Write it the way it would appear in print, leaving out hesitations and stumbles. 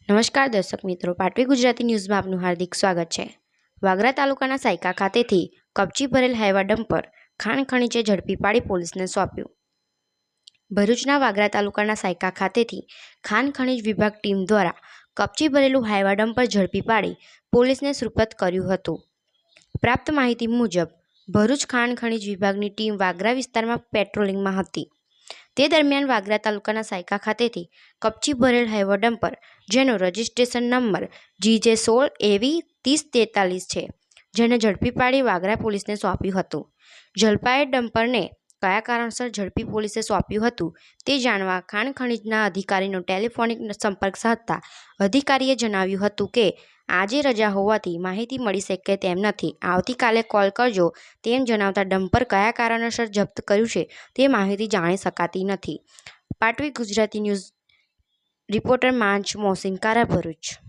નમસ્કાર દર્શક મિત્રો, પાટવી ગુજરાતી ન્યૂઝમાં આપનું હાર્દિક સ્વાગત છે। વાગરા તાલુકાના સાયકા ખાતેથી કપચી ભરેલ હાઈવા ડમ્પર ખાણ ખનીજે ઝડપી પાડી પોલીસને સોંપ્યું। ભરૂચના વાગરા તાલુકાના સાયકા ખાતેથી ખાણ ખનીજ વિભાગ ટીમ દ્વારા કપચી ભરેલું હાઈવા ડમ્પર ઝડપી પાડી પોલીસને સુપરત કર્યું હતું। પ્રાપ્ત માહિતી મુજબ ભરૂચ ખાણ ખનીજ વિભાગની ટીમ વાગરા વિસ્તારમાં પેટ્રોલિંગમાં હતી। તે દરમિયાન વાગરા તાલુકાના સાયકા ખાતેથી કપચી ભરેલ હાઈવા ડમ્પર જેનો રજિસ્ટ્રેશન નંબર GJ16AV3043 છે, જેને ઝડપી પાડી વાગરા પોલીસને સોંપ્યું હતું। ઝડપાયેલ ડમ્પરને કયા કારણસર ઝડપી પોલીસે સોંપ્યું હતું તે જાણવા ખાણ ખનીજના અધિકારીનો ટેલિફોનિક સંપર્ક સાધતા અધિકારીએ જણાવ્યું હતું કે આજે રજા હોવાથી માહિતી મળી શકે તેમ નથી, આવતીકાલે કોલ કરજો તેમ જણાવતા ડમ્પર કયા કારણસર જપ્ત કર્યું છે તે માહિતી જાણી શકાતી નથી। પાટવી ગુજરાતી ન્યૂઝ રિપોર્ટર માંચ મોહસિન કારા, ભરૂચ।